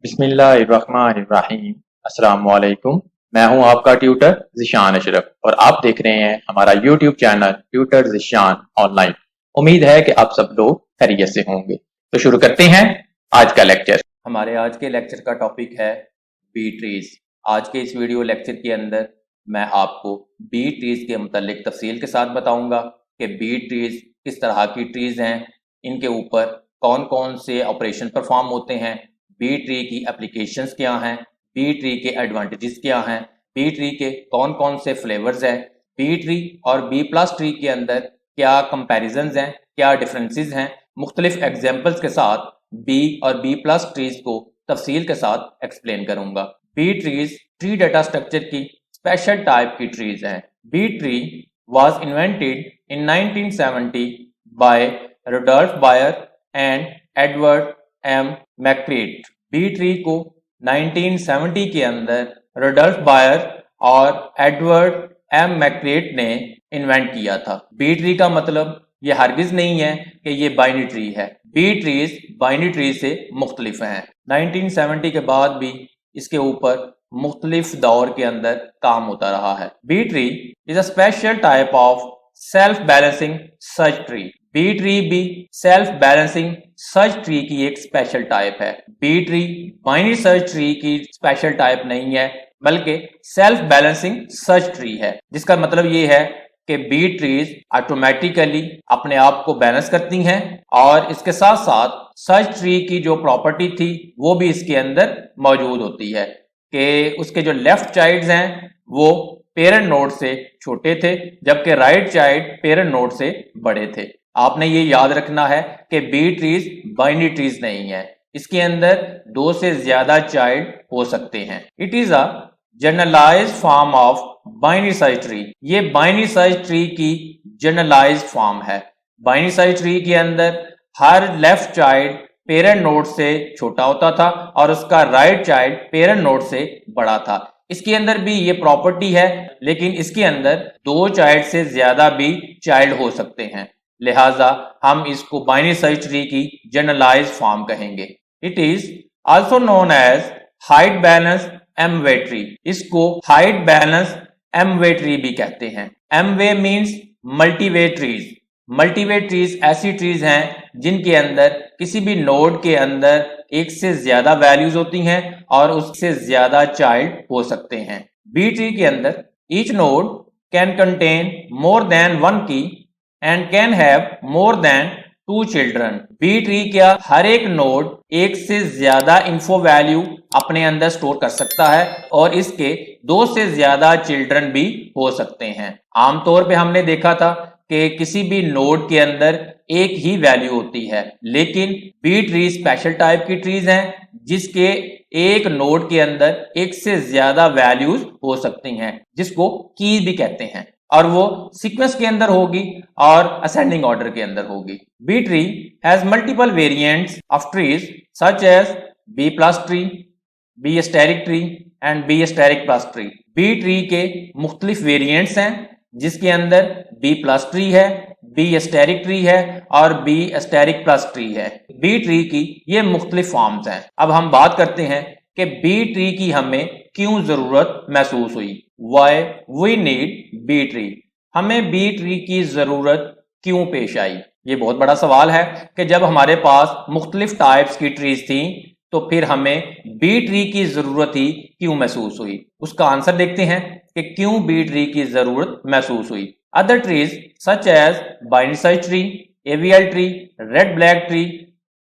बिस्मिल्लाहिर्रहमानिर्रहीम। अस्सलाम वालेकुम। मैं हूं आपका ट्यूटर ज़िशान अशरफ और आप देख रहे हैं हमारा YouTube channel tutor Zeeshan online. उम्मीद है कि आप सब लोग खैरियत से होंगे। तो शुरू करते हैं आज का लेक्चर। हमारे आज के लेक्चर का टॉपिक है बी ट्रीज। आज के इस वीडियो लेक्चर के अंदर मैं आपको बी ट्रीज के मुतालिक तफसील के साथ बताऊंगा कि बी ट्रीज किस तरह की ट्रीज हैं, इनके ऊपर कौन कौन से ऑपरेशन परफॉर्म होते हैं, बी ट्री की एप्लीकेशंस क्या हैं, बी ट्री के एडवांटेजेस क्या हैं, बी ट्री के कौन कौन से फ्लेवर्स हैं, बी ट्री और बी प्लस ट्री के अंदर क्या कंपैरिजंस हैं, क्या डिफरेंसेस हैं, मुख्तलिफ एग्जांपल्स के साथ बी और बी प्लस ट्रीज को तफसील के साथ एक्सप्लेन करूंगा। B trees tree data structure की स्पेशल टाइप की ट्रीज हैं। B tree was invented in 1970 by Rudolf Bayer and Edward M. McCreight। B tree को 1970 के अंदर रुडोल्फ बायर और एडवर्ड एम मैक्रेट ने इन्वेंट किया था। बी ट्री का मतलब ये हरगिज नहीं है कि ये बाइनरी ट्री है। बी ट्रीज बाइनरी ट्री से मुख्तलिफ हैं। 1970 के बाद भी इसके ऊपर मुख्तलिफ दौर के अंदर काम होता रहा है। B tree is a special type of self balancing search tree. B tree भी सेल्फ बैलेंसिंग सर्च ट्री की एक स्पेशल टाइप है। B tree binary search tree की स्पेशल टाइप नहीं है, बल्कि सेल्फ बैलेंसिंग सर्च ट्री है, जिसका मतलब ये है कि बी ट्रीज ऑटोमेटिकली अपने आप को बैलेंस करती हैं और इसके साथ साथ सर्च ट्री की जो प्रॉपर्टी थी वो भी इसके अंदर मौजूद होती है कि उसके जो लेफ्ट चाइल्ड्स हैं वो पेरेंट नोड से छोटे थे, जबकि राइट चाइल्ड पेरेंट नोड से बड़े थे। आपने ये याद रखना है कि बी ट्रीज बाइनरी ट्रीज नहीं है, इसके अंदर दो से ज्यादा चाइल्ड हो सकते हैं। It is a generalised form of binary search tree. ये बाइनरी सर्च ट्री की जनरलाइज्ड फॉर्म है। बाइनरी सर्च ट्री के अंदर हर लेफ्ट चाइल्ड पेरेंट नोड से छोटा होता था और उसका राइट चाइल्ड पेरेंट नोड से बड़ा था। इसके अंदर भी ये प्रॉपर्टी है, लेकिन इसके अंदर दो चाइल्ड से ज्यादा भी चाइल्ड हो सकते हैं, लिहाजा हम इसको बाइनरी सर्च ट्री की जनरलाइज्ड फॉर्म कहेंगे। It is also known as height balance M way tree. इसको हाइट बैलेंस एमवे ट्री भी कहते हैं। M way means multiway trees. Multiway trees ऐसी ट्रीज हैं जिनके अंदर किसी भी नोड के अंदर एक से ज्यादा वैल्यूज होती हैं और उससे ज्यादा चाइल्ड हो सकते हैं। बी ट्री के अंदर each node can contain more than one key and can have more than two children. B tree का हर एक नोड एक से ज्यादा इन्फो वैल्यू अपने अंदर स्टोर कर सकता है और इसके दो से ज्यादा चिल्ड्रन भी हो सकते हैं। आमतौर पे हमने देखा था कि किसी भी नोड के अंदर एक ही वैल्यू होती है, लेकिन बी ट्री स्पेशल टाइप की ट्रीज हैं जिसके एक नोड के अंदर एक से ज्यादा वैल्यूज हो सकती हैं, जिसको कीज भी कहते हैं, और वो सीक्वेंस के अंदर होगी और असेंडिंग ऑर्डर के अंदर होगी। B tree has multiple variants of trees such as B plus tree, B asterisk tree and B asterisk plus tree. B tree के मुख्तलिफ वेरिएंट्स हैं जिसके अंदर बी प्लस ट्री है, बी स्टेरिक ट्री है और बी स्टेरिक प्लस ट्री है। B tree की ये मुख्तलिफ फॉर्म्स हैं। अब हम बात करते हैं कि बी ट्री की हमें क्यों जरूरत महसूस हुई। Why we need B tree. हमें बी ट्री की जरूरत क्यों पेश आई? ये बहुत बड़ा सवाल है कि जब हमारे पास मुख्तलिफ टाइप्स की ट्रीज थी तो फिर हमें बी ट्री की जरूरत ही क्यों महसूस हुई। उसका आंसर देखते हैं कि क्यों बी ट्री की जरूरत महसूस हुई। Other trees such as binary search tree, AVL tree, red black tree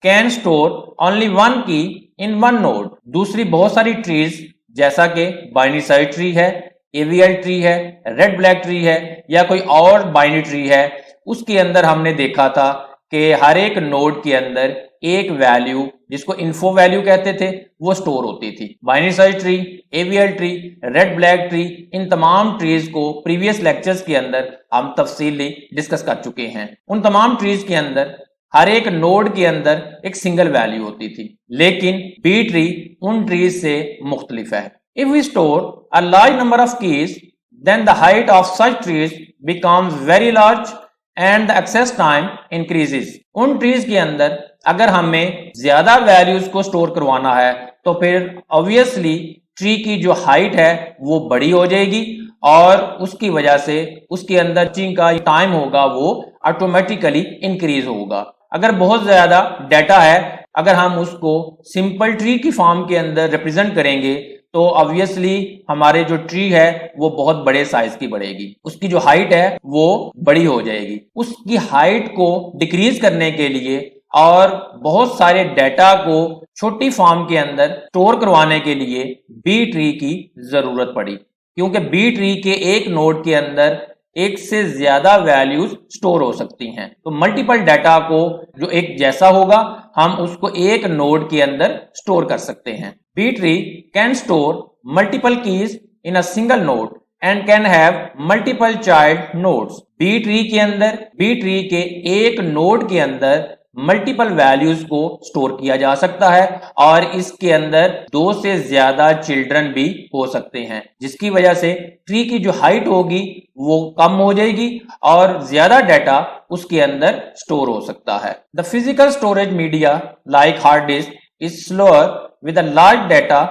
can store only one key in one node. दूसरी बहुत सारी ट्रीज जैसा कि बाइनरी सर्च ट्री है, एवीएल ट्री है, रेड ब्लैक ट्री है या कोई और बाइनरी ट्री है, उसके अंदर हमने देखा था कि हर एक नोड के अंदर एक वैल्यू जिसको इन्फो वैल्यू कहते थे वो स्टोर होती थी। Binary search tree, AVL tree, red black tree, इन तमाम ट्रीज को प्रीवियस लेक्चर्स के अंदर हम तफसीली डिस्कस कर चुके हैं। उन तमाम ट्रीज के अंदर हर एक नोड के अंदर एक सिंगल वैल्यू होती थी, लेकिन बी ट्री उन ट्रीज से मुख्तलिफ है। If we store a large number of keys then the height of such trees becomes very large and the access time increases. उन ट्रीज के अंदर अगर हमें ज्यादा वैल्यूज को स्टोर करवाना है तो फिर ऑब्वियसली ट्री की जो हाइट है वो बड़ी हो जाएगी और उसकी वजह से उसके अंदर टीचिंग का टाइम होगा वो ऑटोमेटिकली इंक्रीज होगा। अगर बहुत ज्यादा डाटा है, अगर हम उसको सिंपल ट्री की फॉर्म के अंदर रिप्रेजेंट करेंगे तो ऑब्वियसली हमारे जो ट्री है वो बहुत बड़े साइज की बढ़ेगी, उसकी जो हाइट है वो बड़ी हो जाएगी। उसकी हाइट को डिक्रीज करने के लिए और बहुत सारे डाटा को छोटी फॉर्म के अंदर स्टोर करवाने के लिए बी ट्री की जरूरत पड़ी, क्योंकि बी ट्री के एक नोड के अंदर एक से ज्यादा वैल्यूज स्टोर हो सकती हैं। तो मल्टीपल डाटा को जो एक जैसा होगा हम उसको एक नोड के अंदर स्टोर कर सकते हैं। B tree can store multiple keys in a single node and can have multiple child nodes. B tree के अंदर, बी ट्री के एक नोड के अंदर मल्टीपल वैल्यूज को स्टोर किया जा सकता है और इसके अंदर दो से ज्यादा चिल्ड्रन भी हो सकते हैं, जिसकी वजह से ट्री की जो हाइट होगी वो कम हो जाएगी और ज्यादा डाटा उसके अंदर स्टोर हो सकता है। The physical storage media like hard disk is slower with a large data,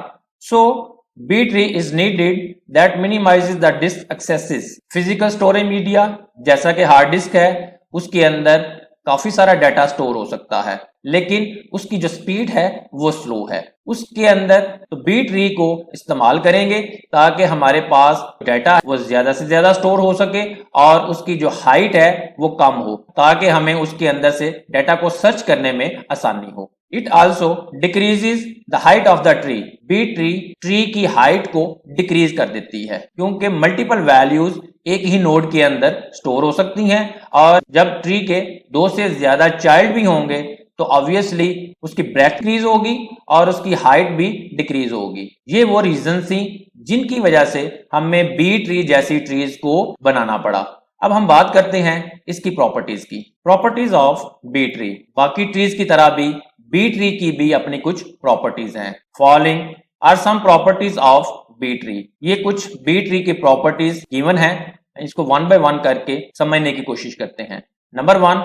so B tree is needed that minimises the disk accesses. Physical storage media जैसा कि हार्ड डिस्क है उसके अंदर काफी सारा डाटा स्टोर हो सकता है, लेकिन उसकी जो स्पीड है वो स्लो है। उसके अंदर तो बी ट्री को इस्तेमाल करेंगे ताकि हमारे पास डाटा वो ज्यादा से ज्यादा स्टोर हो सके और उसकी जो हाइट है वो कम हो, ताकि हमें उसके अंदर से डाटा को सर्च करने में आसानी हो। It also decreases the height of the tree. B tree की हाइट को डिक्रीज कर देती है, क्योंकि मल्टीपल वैल्यूज एक ही नोड के अंदर स्टोर हो सकती हैं और जब ट्री के दो से ज्यादा चाइल्ड भी होंगे तो ऑब्वियसली उसकी ब्रेथ डिक्रीज होगी और उसकी हाइट भी डिक्रीज होगी। ये वो रीजन थी जिनकी वजह से हमें बी ट्री जैसी ट्रीज को बनाना पड़ा। अब हम बात करते हैं इसकी प्रॉपर्टीज की। Properties of B tree. बाकी ट्रीज की तरह भी बी ट्री की भी अपनी कुछ प्रॉपर्टीज हैं। Following are some properties of B tree. ये कुछ बी ट्री की प्रॉपर्टीज गिवन है, इसको वन बाय वन करके समझने की कोशिश करते हैं। Number 1,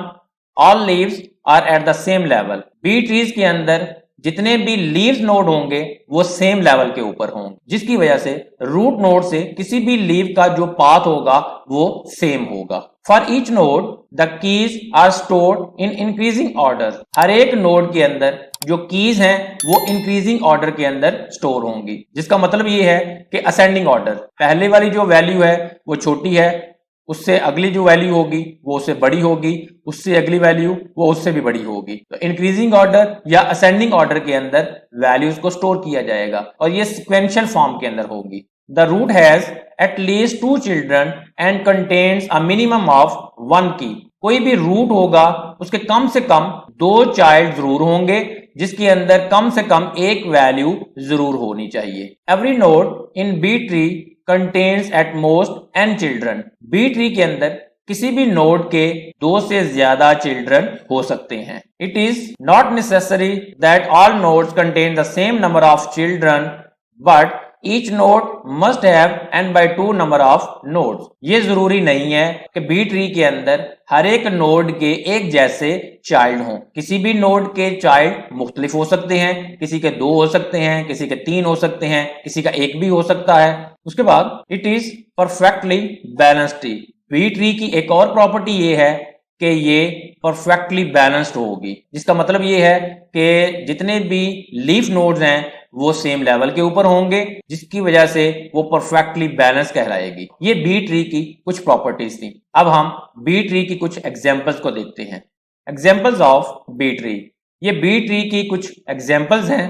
all leaves are at the same level. B trees के अंदर जितने भी लीव्स नोड होंगे वो सेम लेवल के ऊपर होंगे, जिसकी वजह से रूट नोड से किसी भी लीव का जो पाथ होगा वो सेम होगा। For each node the keys are stored in increasing order. हर एक नोड के अंदर जो कीज हैं वो इंक्रीजिंग ऑर्डर के अंदर स्टोर होंगी, जिसका मतलब ये है कि असेंडिंग ऑर्डर, पहले वाली जो वैल्यू है वो छोटी है, उससे अगली जो वैल्यू होगी वो उससे बड़ी होगी, उससे अगली वैल्यू वो उससे भी बड़ी होगी। तो इंक्रीजिंग ऑर्डर या असेंडिंग ऑर्डर के अंदर वैल्यूज को स्टोर किया जाएगा और ये सिक्वेंशियल फॉर्म के अंदर होगी। The root has at least 2 children and contains a minimum of 1 key. कोई भी रूट होगा उसके कम से कम 2 चाइल्ड जरूर होंगे, जिसके अंदर कम से कम एक वैल्यू जरूर होनी चाहिए। Every node in B tree contains at most n children. B tree के अंदर किसी भी नोड के 2 से ज्यादा चिल्ड्रन हो सकते हैं। It is not necessary that all nodes contain the same number of children, but each node must have n/2 number of nodes. ये जरूरी नहीं है कि बी ट्री के अंदर हर एक नोड के एक जैसे चाइल्ड हों। किसी भी नोड के चाइल्ड मुख्तलिफ हो सकते हैं, किसी के 2 हो सकते हैं, किसी के 3 हो सकते हैं, किसी का 1 भी हो सकता है। उसके बाद it is perfectly balanced tree. B tree की एक और प्रॉपर्टी ये है कि ये परफेक्टली बैलेंस्ड होगी, जिसका मतलब ये है कि जितने भी लीफ नोड्स हैं वो सेम लेवल के ऊपर होंगे, जिसकी वजह से वो परफेक्टली बैलेंस कहलाएगी। ये बी ट्री की कुछ प्रॉपर्टीज थी। अब हम बी ट्री की कुछ एग्जांपल्स को देखते हैं। Examples of B tree. ये बी ट्री की कुछ एग्जांपल्स हैं।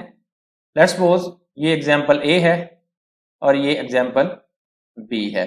लेट्स सपोज ये एग्जांपल ए है और ये एग्जांपल बी है।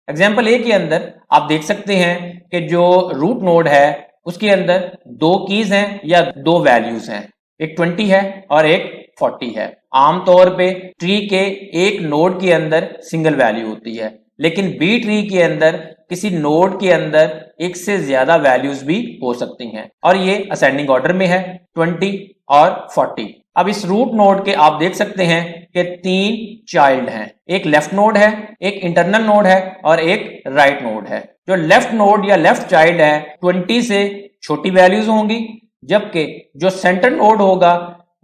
एग्जाम्पल ए के अंदर आप देख सकते हैं कि जो रूट नोड है उसके अंदर 2 कीज हैं या 2 वैल्यूज हैं, एक 20 है और एक 40 है। आमतौर पे ट्री के एक नोड के अंदर सिंगल वैल्यू होती है, लेकिन बी ट्री के अंदर किसी नोड के अंदर एक से ज्यादा वैल्यूज भी हो सकती हैं और ये असेंडिंग ऑर्डर में है, 20 और 40। अब इस रूट नोड के आप देख सकते हैं कि 3 चाइल्ड हैं, एक लेफ्ट नोड है, एक इंटरनल नोड है और एक राइट नोड है। जो लेफ्ट नोड या लेफ्ट चाइल्ड है 20 से छोटी वैल्यूज होंगी, जबकि जो सेंटर नोड होगा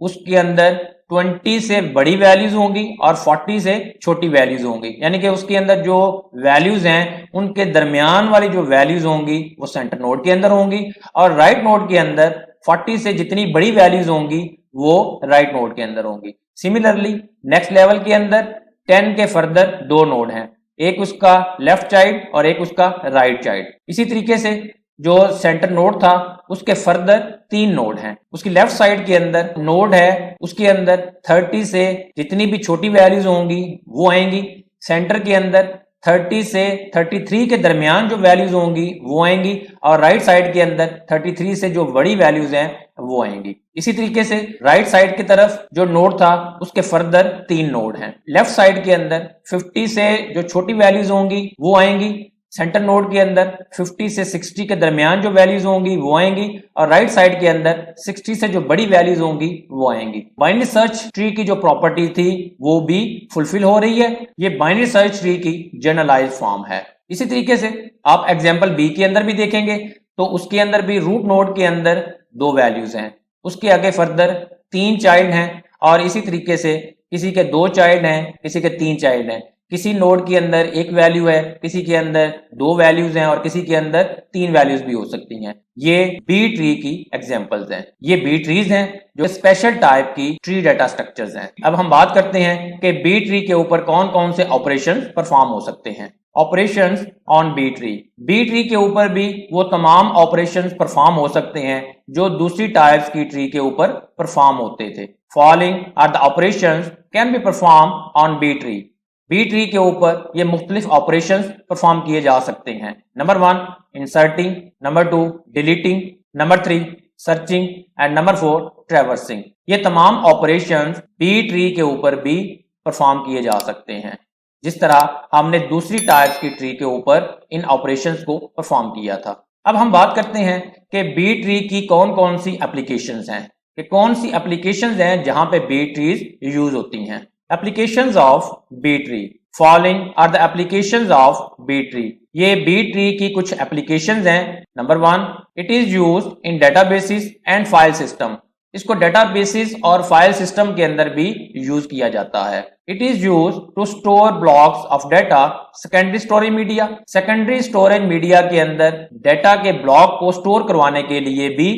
उसके अंदर 20 से बड़ी वैल्यूज होंगी और 40 से छोटी वैल्यूज होंगी, यानी कि उसके अंदर जो वैल्यूज हैं उनके दरमियान वाली जो वैल्यूज होंगी वो सेंटर नोड के अंदर होंगी, और राइट नोड के अंदर 40 से जितनी बड़ी वैल्यूज होंगी वो राइट नोड के अंदर होंगी। सिमिलरली नेक्स्ट लेवल के अंदर 10 के फर्दर दो नोड हैं, एक उसका लेफ्ट साइड और एक उसका राइट साइड। इसी तरीके से जो सेंटर नोड था उसके फर्दर 3 नोड हैं, उसकी लेफ्ट साइड के अंदर नोड है, उसके अंदर 30 से जितनी भी छोटी वैल्यूज होंगी वो आएंगी, सेंटर के अंदर 30 से 33 के दरमियान जो वैल्यूज होंगी वो आएंगी, और राइट साइड के अंदर 33 से जो बड़ी वैल्यूज हैं वो आएंगी। इसी तरीके से राइट साइड की तरफ जो नोड था उसके फर्दर 3 नोड हैं, लेफ्ट साइड के अंदर 50 से जो छोटी वैल्यूज होंगी वो आएंगी, सेंटर नोड के अंदर 50 से 60 के दरमियान जो वैल्यूज होंगी वो आएंगी, और राइट साइड के अंदर 60 से जो बड़ी वैल्यूज होंगी वो आएंगी। बाइनरी सर्च ट्री की जो प्रॉपर्टी थी वो भी फुलफिल हो रही है। ये बाइनरी सर्च ट्री की जनरलाइज फॉर्म है। इसी तरीके से आप एग्जांपल बी के अंदर भी देखेंगे तो उसके अंदर भी रूट नोड के अंदर 2 वैल्यूज हैं, उसके आगे फर्दर 3 चाइल्ड हैं, और इसी तरीके से किसी के 2 चाइल्ड हैं, किसी के 3 चाइल्ड हैं, किसी नोड के अंदर 1 वैल्यू है, किसी के अंदर 2 वैल्यूज हैं और किसी के अंदर 3 वैल्यूज भी हो सकती हैं। ये बी ट्री की एग्जांपल्स हैं। ये बी ट्रीज हैं जो स्पेशल टाइप की ट्री डाटा स्ट्रक्चर्स हैं। अब हम बात करते हैं कि बी ट्री के ऊपर कौन कौन से ऑपरेशन परफॉर्म हो सकते हैं। Operations on B tree. B tree के ऊपर भी वो तमाम ऑपरेशंस परफॉर्म हो सकते हैं जो दूसरी टाइप्स की ट्री के ऊपर परफॉर्म होते थे। Following are the operations can be perform on B tree. B tree के ऊपर ये मुख्तलिफ ऑपरेशंस परफॉर्म किए जा सकते हैं। Number 1 inserting, number 2 deleting, number 3 searching and number 4 traversing. ये तमाम ऑपरेशंस बी ट्री के ऊपर भी परफॉर्म किए जा सकते हैं, जिस तरह हमने दूसरी टाइप्स की ट्री के ऊपर इन ऑपरेशंस को परफॉर्म किया था। अब हम बात करते हैं कि बी ट्री की कौन कौन सी एप्लीकेशंस हैं, कि कौन सी एप्लीकेशंस हैं जहां पे बी ट्रीज यूज होती हैं। Applications of B tree. Following are the applications of B tree. ये B tree की कुछ applications हैं। Number 1, it is used in databases and file system. इसको databases और file system के अंदर भी use किया जाता है। It is used to store blocks of data. Secondary storage media. Secondary storage media के अंदर data के block को store करवाने के लिए भी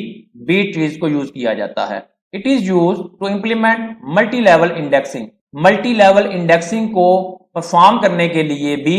B trees को use किया जाता है। It is used to implement multi-level indexing. Multi level indexing को परफॉर्म करने के लिए भी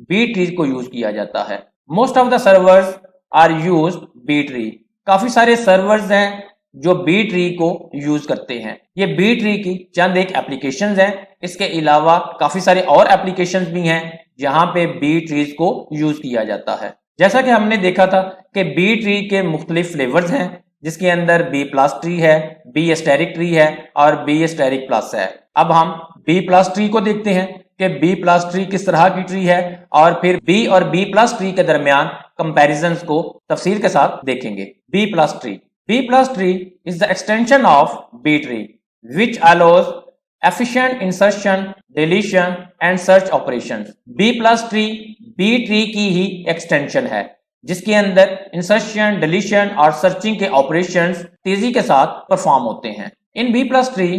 बी ट्री को यूज किया जाता है। Most of the servers are used B tree. काफी सारे सर्वर्स हैं जो बी ट्री को यूज करते हैं। ये बी ट्री की चंद एक एप्लीकेशंस हैं। इसके अलावा काफी सारे और एप्लीकेशंस भी हैं जहां पे बी ट्रीज को यूज किया जाता है। जैसा कि हमने देखा था कि बी ट्री के मुख्तलिफ फ्लेवर्स हैं, जिसके अंदर बी प्लस ट्री है, बी एस्टेरिक ट्री है और बी एस्टेरिक प्लस है। अब हम बी प्लस ट्री को देखते हैं कि बी प्लस ट्री किस तरह की ट्री है, और फिर बी और बी प्लस ट्री के दरमियान कंपैरिजंस को तफसील के साथ देखेंगे। B plus tree. B plus tree is the extension of B tree which allows efficient insertion, deletion and search operations. B plus tree B tree की ही एक्सटेंशन है, जिसके अंदर इंसर्शन, डिलीशन और सर्चिंग के ऑपरेशंस तेजी के साथ परफॉर्म होते हैं। इन B plus tree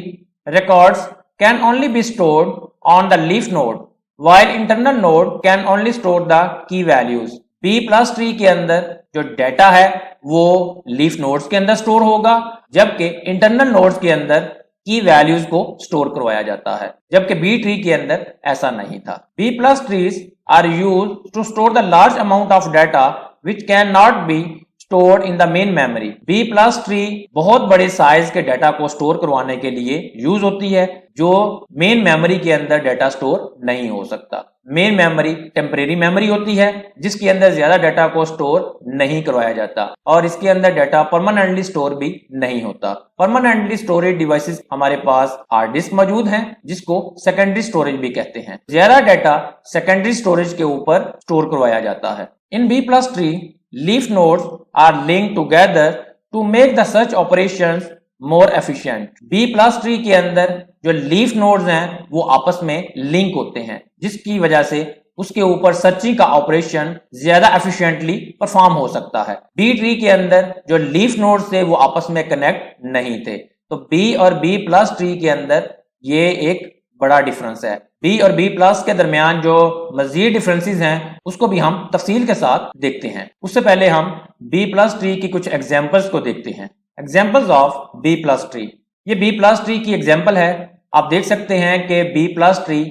records can only be stored on the leaf node while internal node can only store the key values. B plus tree के अंदर जो डेटा है वो लीफ नोड्स के अंदर स्टोर होगा, जबकि इंटरनल नोड्स के अंदर की वैल्यूज को स्टोर करवाया जाता है, जबकि बी ट्री के अंदर ऐसा नहीं था। B plus trees are use to store the large amount of data which cannot be stored in the main memory. B plus tree बहुत बड़े साइज के डाटा को स्टोर करवाने के लिए यूज होती है, जो मेन मेमोरी के अंदर डाटा स्टोर नहीं हो सकता। मेन मेमोरी टेम्परेरी मेमोरी होती है जिसके अंदर ज्यादा डाटा को स्टोर नहीं करवाया जाता, और इसके अंदर डाटा परमानेंटली स्टोर भी नहीं होता। परमानेंटली स्टोरेज डिवाइसेस हमारे पास हार्ड डिस्क मौजूद हैं, जिसको सेकेंडरी स्टोरेज भी कहते हैं। ज्यादा डाटा सेकेंडरी स्टोरेज के ऊपर स्टोर करवाया जाता है। In B plus tree, leaf nodes are linked together to make the search operations more efficient. B plus tree के अंदर जो leaf nodes हैं वो आपस में लिंक होते हैं, जिसकी वजह से उसके ऊपर सर्चिंग का ऑपरेशन ज्यादा एफिशिएंटली परफॉर्म हो सकता है। बी ट्री के अंदर जो लीफ नोड्स थे वो आपस में कनेक्ट नहीं थे, तो बी और बी प्लस ट्री के अंदर ये एक बड़ा डिफरेंस है। बी और बी प्लस के दरमियान जो मजीद डिफरेंसेस हैं उसको भी हम तफसील के साथ देखते हैं। उससे पहले हम बी प्लस ट्री की कुछ एग्जाम्पल्स को देखते हैं। Examples of B plus tree. ये बी प्लस ट्री की एग्जाम्पल है। आप देख सकते हैं कि B plus tree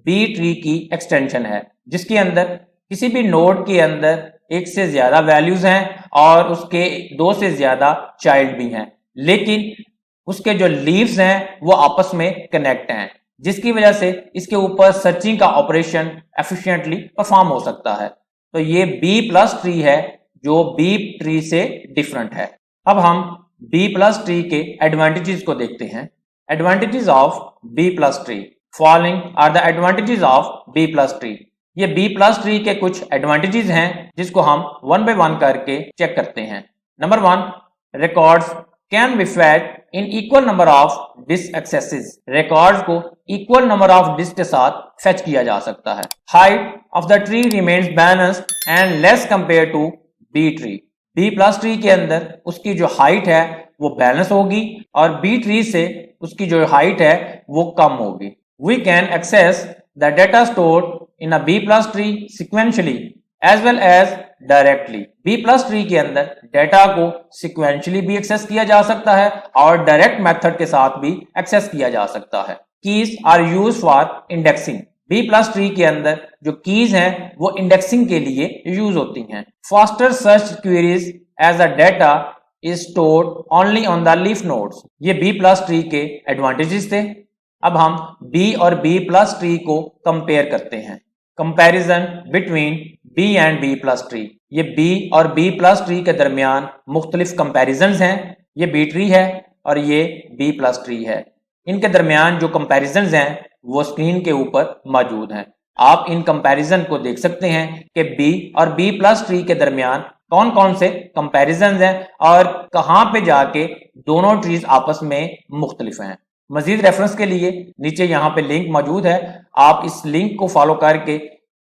B tree की एक्सटेंशन है, जिसके अंदर किसी भी नोड के अंदर एक से ज्यादा वैल्यूज हैं और उसके दो से ज्यादा चाइल्ड भी हैं, लेकिन उसके जो लीव्स हैं वो आपस में कनेक्ट हैं, जिसकी वजह से इसके ऊपर सर्चिंग का ऑपरेशन एफिशिएंटली परफॉर्म हो सकता है। तो ये बी प्लस ट्री है जो बी ट्री से डिफरेंट है। अब हम बी प्लस ट्री के एडवांटेजेस को देखते हैं। Advantages of B plus tree. Following are the advantages of B plus tree. ये बी प्लस ट्री के कुछ एडवांटेजेस हैं जिसको हम वन बाय वन करके चेक करते हैं। Number 1, records can be fed in equal number of disk accesses. Records को इक्वल नंबर ऑफ डिस्क के साथ फेच किया जा सकता है। Height of the tree remains balanced and less compare to B tree. B plus tree के अंदर उसकी जो हाइट है वो बैलेंस होगी और बी ट्री से उसकी जो हाइट है वो कम होगी। We can access the data stored in a B plus tree sequentially as well as directly। B plus tree के अंदर डेटा को sequentially भी एक्सेस किया जा सकता है और डायरेक्ट मेथड के साथ भी एक्सेस किया जा सकता है। Keys are used for indexing। B plus tree के अंदर जो कीज हैं वो इंडेक्सिंग के लिए यूज होती हैं। Faster search queries as the data is stored only on the leaf nodes। ये B plus tree के एडवांटेजेस थे। अब हम B और B plus ट्री को कंपेयर करते हैं। Comparison between B and B plus tree. ये B और B प्लस ट्री के दरमियान मुख्तलिफ कंपैरिजन्स हैं। ये B ट्री है और ये B प्लस ट्री है। इनके दरमियान जो कंपैरिजन्स हैं वो स्क्रीन के ऊपर मौजूद हैं। आप इन कंपैरिजन को देख सकते हैं कि B और B प्लस ट्री के दरमियान कौन कौन से कंपैरिजन्स हैं और कहाँ पे जाके दोनों ट्रीज आपस में मुख्तलिफ हैं। मजीद रेफरेंस के लिए नीचे यहाँ पे लिंक मौजूद है, आप इस लिंक को फॉलो करके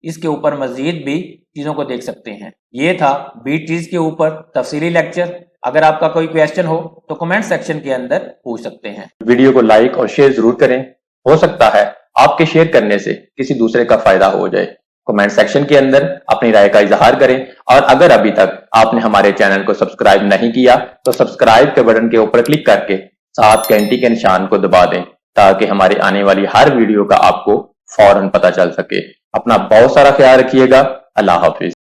इसके ऊपर मजीद भी चीजों को देख सकते हैं। ये था बी ट्रीज के ऊपर तफसीली लेक्चर। अगर आपका कोई क्वेश्चन हो तो कमेंट सेक्शन के अंदर पूछ सकते हैं। वीडियो को लाइक और शेयर जरूर करें, हो सकता है आपके शेयर करने से किसी दूसरे का फायदा हो जाए। कमेंट सेक्शन के अंदर अपनी राय का इजहार करें और अगर अभी तक आपने हमारे चैनल को सब्सक्राइब नहीं किया तो सब्सक्राइब के बटन के ऊपर क्लिक करके साथ घंटी के निशान को दबा दें ताकि हमारी आने वाली हर वीडियो का आपको फौरन पता चल सके। अपना बहुत सारा ख्याल रखिएगा। अल्लाह हाफिज।